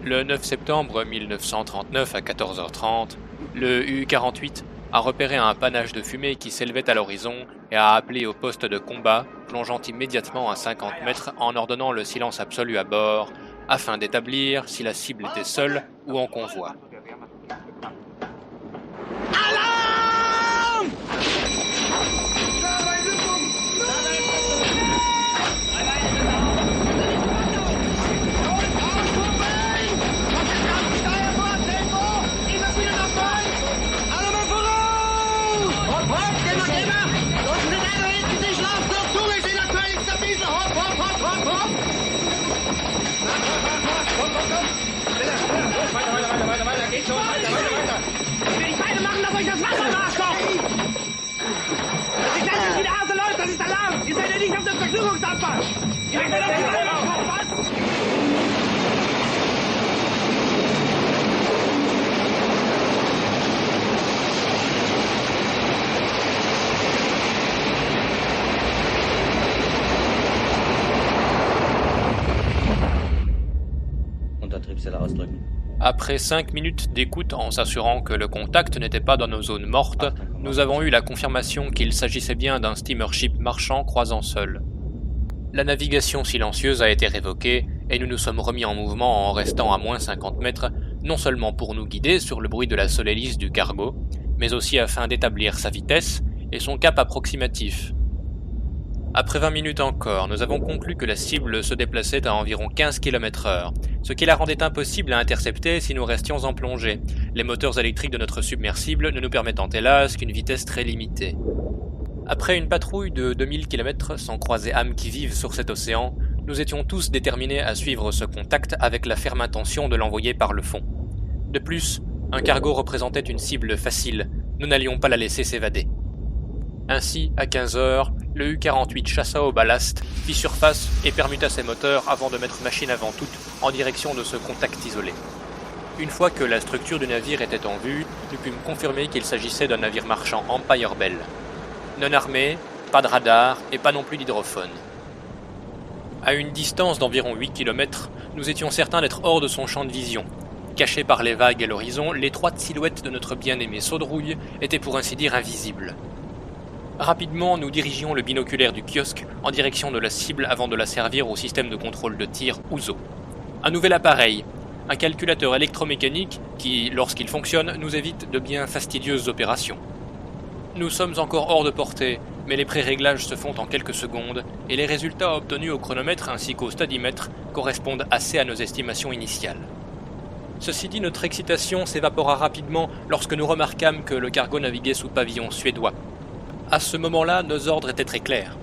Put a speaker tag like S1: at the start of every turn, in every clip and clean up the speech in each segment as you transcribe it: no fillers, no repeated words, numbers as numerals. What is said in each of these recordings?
S1: Le 9 septembre 1939 à 14h30, le U-48 a repéré un panache de fumée qui s'élevait à l'horizon et a appelé au poste de combat, plongeant immédiatement à 50 mètres en ordonnant le silence absolu à bord, afin d'établir si la cible était seule ou en convoi. Après 5 minutes d'écoute en s'assurant que le contact n'était pas dans nos zones mortes, nous avons eu la confirmation qu'il s'agissait bien d'un steamership marchand croisant seul. La navigation silencieuse a été révoquée et nous nous sommes remis en mouvement en restant à moins 50 mètres, non seulement pour nous guider sur le bruit de la seule hélice du cargo, mais aussi afin d'établir sa vitesse et son cap approximatif. Après 20 minutes encore, nous avons conclu que la cible se déplaçait à environ 15 km/h, ce qui la rendait impossible à intercepter si nous restions en plongée, les moteurs électriques de notre submersible ne nous permettant hélas qu'une vitesse très limitée. Après une patrouille de 2000 km sans croiser âme qui vive sur cet océan, nous étions tous déterminés à suivre ce contact avec la ferme intention de l'envoyer par le fond. De plus, un cargo représentait une cible facile, nous n'allions pas la laisser s'évader. Ainsi, à 15h, le U-48 chassa au ballast, fit surface et permuta ses moteurs avant de mettre machine avant toute en direction de ce contact isolé. Une fois que la structure du navire était en vue, nous pûmes confirmer qu'il s'agissait d'un navire marchand Empire Bell. Non armé, pas de radar et pas non plus d'hydrophone. À une distance d'environ 8 km, nous étions certains d'être hors de son champ de vision. Cachés par les vagues à l'horizon, l'étroite silhouette de notre bien-aimé Saudrouille était pour ainsi dire invisible. Rapidement, nous dirigions le binoculaire du kiosque en direction de la cible avant de la servir au système de contrôle de tir Ouzo. Un nouvel appareil, un calculateur électromécanique qui, lorsqu'il fonctionne, nous évite de bien fastidieuses opérations. Nous sommes encore hors de portée, mais les pré-réglages se font en quelques secondes et les résultats obtenus au chronomètre ainsi qu'au stadimètre correspondent assez à nos estimations initiales. Ceci dit, notre excitation s'évapora rapidement lorsque nous remarquâmes que le cargo naviguait sous pavillon suédois. À ce moment-là, nos ordres étaient très clairs.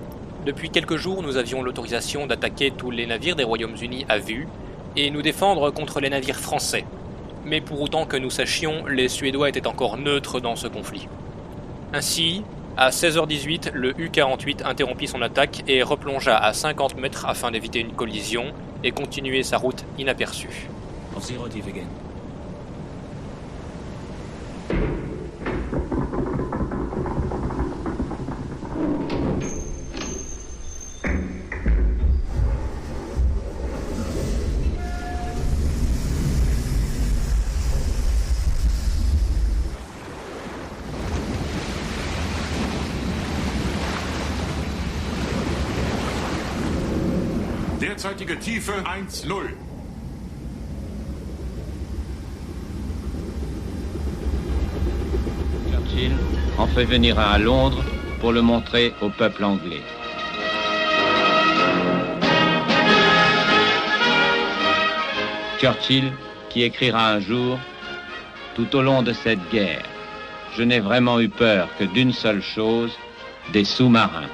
S1: Depuis quelques jours, nous avions l'autorisation d'attaquer tous les navires des Royaumes-Unis à vue et nous défendre contre les navires français. Mais pour autant que nous sachions, les Suédois étaient encore neutres dans ce conflit. Ainsi, à 16h18, le U-48 interrompit son attaque et replongea à 50 mètres afin d'éviter une collision et continuer sa route inaperçue.
S2: Derzeitige Tiefe 1-0.
S3: Churchill en fait venir un à Londres pour le montrer au peuple anglais. Churchill qui écrira un jour « Tout au long de cette guerre, je n'ai vraiment eu peur que d'une seule chose, des sous-marins. »